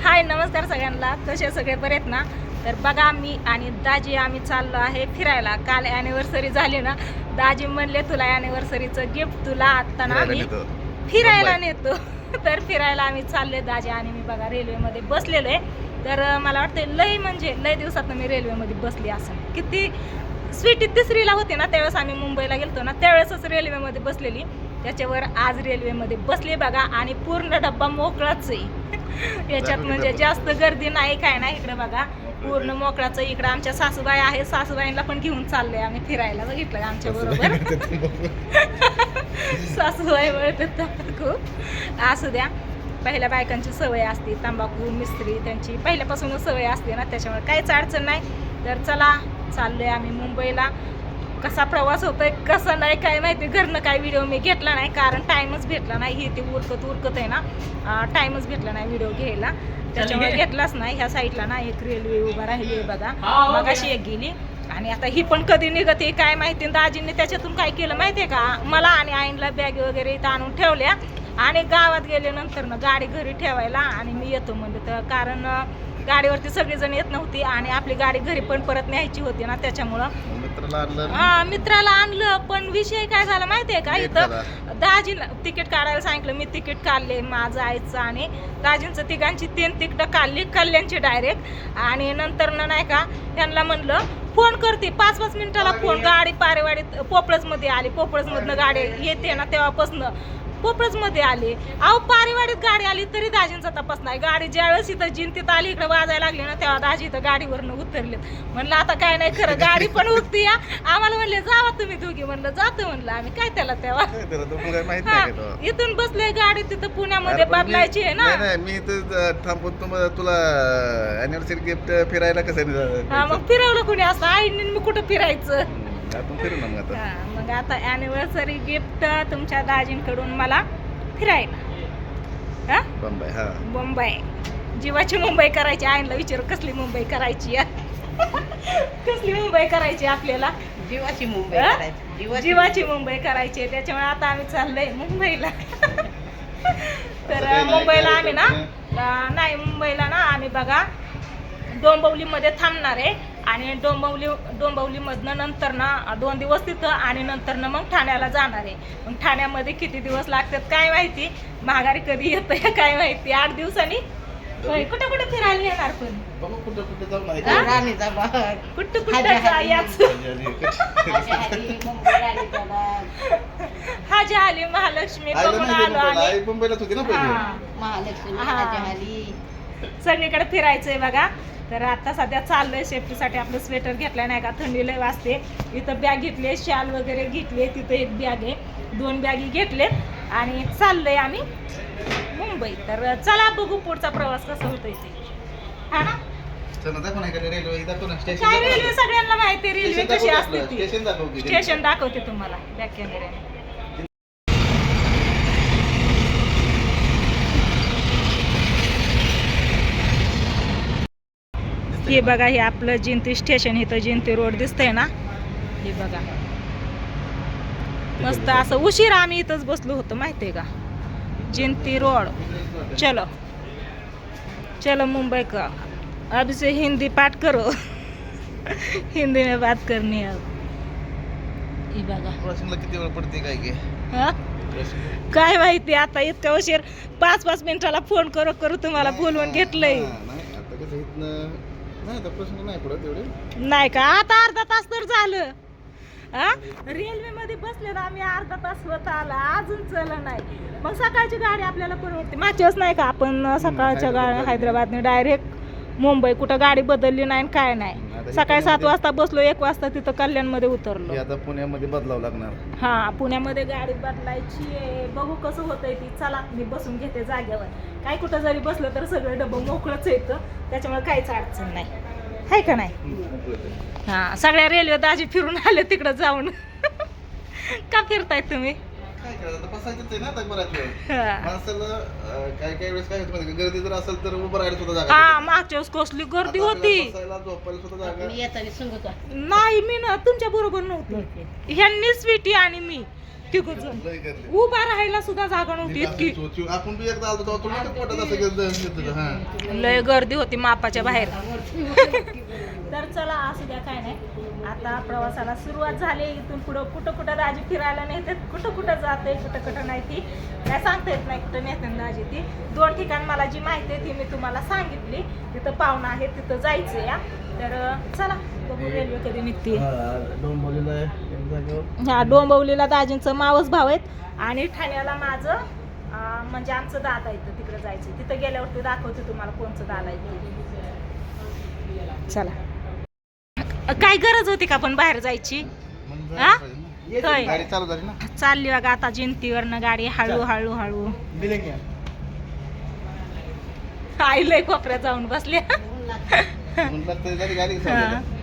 हाय नमस्कार सगळ्यांना. कसे सगळे बरे आहेत ना? तर बघा मी आणि दाजी आम्ही चाललो आहे फिरायला. काल ॲनिव्हर्सरी झाली ना, दाजी म्हणले तुला ॲनिव्हर्सरीचं गिफ्ट तुला आत्ता ना आम्ही फिरायला नेतो. तर फिरायला आम्ही चाललोय दाजी आणि मी. बघा रेल्वेमध्ये बसलेलो आहे. तर मला वाटतं लय म्हणजे लय दिवसात मी रेल्वेमध्ये बसली असं. किती स्वीटी तिसरीला होते ना त्यावेळेस आम्ही मुंबईला गेलतो ना, त्यावेळेसच रेल्वेमध्ये बसलेली. त्याच्यावर आज रेल्वेमध्ये बसले बघा आणि पूर्ण डब्बा मोकळाच आहे. याच्यात म्हणजे जास्त गर्दी नाही काय नाही. इकडे बघा पूर्ण मोकळाच. इकडे आमच्या सासूबाई आहे, सासूबाईंना पण घेऊन चाललोय आम्ही फिरायला. बघितलं का आमच्या बरोबर सासूबाई वळतात खूप. असू द्या, पहिल्या बायकांची सवय असते, तंबाखू मिस्त्री त्यांची पहिल्यापासूनच सवय असते ना, त्याच्यामुळे काहीच अडचण नाही. तर चला चाललोय आम्ही मुंबईला. कसा प्रवास होतोय कसा नाही काय माहिती. घरनं काय व्हिडिओ मी घेतला नाही कारण टाईमच भेटला नाही. हे ते उरकत आहे ना, टाईमच भेटला नाही व्हिडिओ घ्यायला, त्याच्यामुळे घेतलाच नाही. ह्या साईडला ना एक रेल्वे उभा राहिली आहे बघा, मगाशी एक गेली आणि आता ही पण कधी निघते काय माहिती. दाजींनी त्याच्यातून काय केलं माहितीये का, मला आणि आईनला बॅग वगैरे इथं आणून ठेवल्या आणि गावात गेले नंतर ना गाडी घरी ठेवायला आणि मी येतो म्हणलं. तर कारण गाडीवरती सगळेजण येत नव्हती आणि आपली गाडी घरी पण परत न्यायची होती ना, त्याच्यामुळं मित्राला आणलं. पण विषय काय झाला माहितीये का, इथं दाजीला तिकीट काढायला सांगितलं. मी तिकीट काढले माझं आईचं आणि दाजींचं, तिघांची 3 तिकीटं काढली कल्याणची डायरेक्ट. आणि नंतर ना नाही का त्यांना म्हणलं फोन करते 5-5 मिनिटाला फोन. गाडी पारेवाडीत पोपळजमध्ये आली, पोपळजमधनं गाडी येते ना तेव्हापासून पोपळजमध्ये आले. अहो पारेवाडीत गाडी आली तरी दाजींचा तपास नाही. गाडी ज्यावेळेस इथं जिंतीत आली इकडे वाजायला लागली ना, तेव्हा दाजी इथं गाडीवरनं उतरलेत. म्हणलं आता काय नाही खरं, गाडी पण उठती या. आम्हाला म्हणले जावा तुम्ही दोघी. म्हणलं जातो म्हणलं आम्ही. काय त्याला तेव्हा इथून बसले गाडी तिथं पुण्यामध्ये बदलायची आहे ना. मी थांबून तुला अॅनिव्हर्सरी गिफ्ट फिरायला कसं मग फिरवलं कोणी असं आईने. मी कुठं फिरायचं. मग आता अॅनिव्हर्सरी गिफ्ट तुमच्या दाजींकडून मला फिरायला मुंबई. जीवाची मुंबई करायची. आईला विचारू कसली मुंबई करायची कसली मुंबई करायची आपल्याला. जीवाची मुंबई जीवाची मुंबई करायची. त्याच्यामुळे आता आम्ही चाललोय मुंबईला. तर मुंबईला आम्ही ना नाही, मुंबईला ना आम्ही बघा डोंबिवलीमध्ये थांबणार आहे आणि डोंबिवलीमधनं नंतर ना 2 दिवस तिथं आणि नंतर ना मग ठाण्याला जाणार आहे. मग ठाण्यामध्ये किती दिवस लागतात काय माहिती, माघारी कधी येतं काय माहिती. 8 दिवसांनी कुठे कुठे फिरायला येणार. पण कुठं हाजी आली महालक्ष्मी बघून आलो आणि सगळीकडे फिरायचंय बघा. तर आता सध्या चाललोय सेफ्टीसाठी. आपलं स्वेटर घेतलं नाही का, थंडी लय वाजते. इथं बॅग घेतली, शाल वगैरे घेतली. तिथं एक बॅग आहे, 2 बॅगी घेतलेत आणि चाललोय आम्ही मुंबई. तर चला बघू पुढचा प्रवास कसा होतोय ते. हा ना, काय रेल्वे सगळ्यांना माहिती रेल्वे कशी असते ती. स्टेशन दाखवते तुम्हाला बॅक कॅमेऱ्याने. हे बघा, हे आपलं जिंती स्टेशन. इथं जिंती रोड दिसतंय ना, हे बघा मस्त असं. उशीर आम्ही इथंच बसलो होतो माहितीये का, जिंती रोड. चलो चलो मुंबई का. अब से हिंदी पाठ करो हिंदी में बात करनी है. हे बघा किती वेळ पडते काय माहिती. आता इतका उशीर 5-5 मिनिटाला फोन करू तुम्हाला बोलवून घेतलंय. नाही का, आता अर्धा तास तर झालं. रेल्वे मध्ये बसले ना आम्ही, अर्धा तास होत आला अजून चला नाही. मग सकाळची गाडी आपल्याला परवडते. मागच्याच नाही का आपण सकाळच्या गाडी हैदराबादने डायरेक्ट मुंबई, कुठं गाडी बदलली नाही काय नाही. सकाळी 7 वाजता बसलो, 1 वाजता तिथं कल्याणमध्ये उतरलो. आता पुण्यामध्ये बदलावं लागणार. हा, पुण्यामध्ये गाडी बदलायची आहे. बघू कसं होतंय ती. चला मी बसून घेते जागेवर. काय कुठं जरी बसलं तर सगळं डबं मोकळंच येतं, त्याच्यामुळे काहीच अडचण नाही, आहे का नाही. हा, सगळ्या रेल्वे दाजी फिरून आले तिकडं जाऊन. का फिरताय तुम्ही? गर्दी जर असेल तर उभं राहायला सुद्धा जागा. हा, मागच्या वेळेस कसली गर्दी होती. नाही, मी ना तुमच्या बरोबर नव्हती. ह्यांनी स्वीटी आणि मी इतकी गुजून लय गर्दी. उभा राहायला सुद्धा जागा नव्हती इतकी आपण बी एकदा आलो तेव्हा तुला ते पोटात असं घेतलं हा लय गर्दी होती मापाच्या बाहेर तर चला असू द्या काय नाही आता प्रवासाला सुरुवात झाली इथून पुढं कुठं कुठं दाजी फिरायला नेते कुठं कुठं जाते कुठं कुठं नाही ती काय सांगता येत नाही कुठं नेते दाजी ती 2 ठिकाण मला जी माहिती आहे ती मी तुम्हाला सांगितली तिथं पाहुणा आहे तिथं जायचं या तर चला बघू रेल्वे कधी निघते ह्या डोंबिवलीला दाजींचं मावस भाव आहेत आणि ठाण्याला माझं म्हणजे आमचं दादा येतं तिकडे जायचं तिथं गेल्यावरती दाखवते तुम्हाला कोणचं दादा येतं चला काय गरज होती का पण बाहेर जायची हा? होय. गाडी चालू झाली ना चालली बघा आता जिंतीवरनं गाडी हळू हळू हळू आई लय कोपऱ्यात जाऊन बसले म्हणलं तरी झाली गाडी चालू हा. झाली.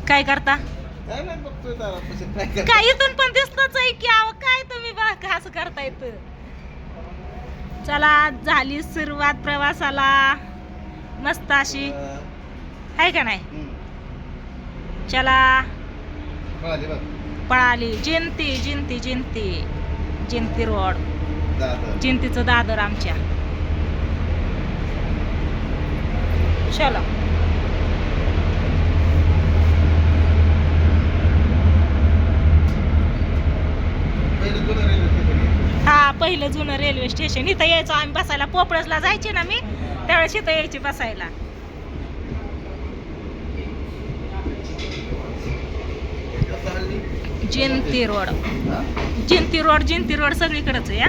काय करता काय नाही बघतोय जरा, પછી काय करतो. काय इथून पण दिसतच आहे की अहो काय तुम्ही बघा असं करता येतं चला झाली सुरुवात प्रवासाला मस्त अशी आहे का नाही हम्म. चला कळाली बघ. पळाली जिंती जिंती जिंती जिंती रोड दादर. जिंतीचं दादर आमच्या चलो पहिलं जुनं रेल्वे स्टेशन आहे. हा पहिलं जुनं रेल्वे स्टेशन इथं यायचो आम्ही बसायला पोपळसला जायचे ना मी त्यावेळेस इथं यायची बसायला कसं हल्ली? जिंती रोड हा? जिंती रोड सगळीकडेच आहे हा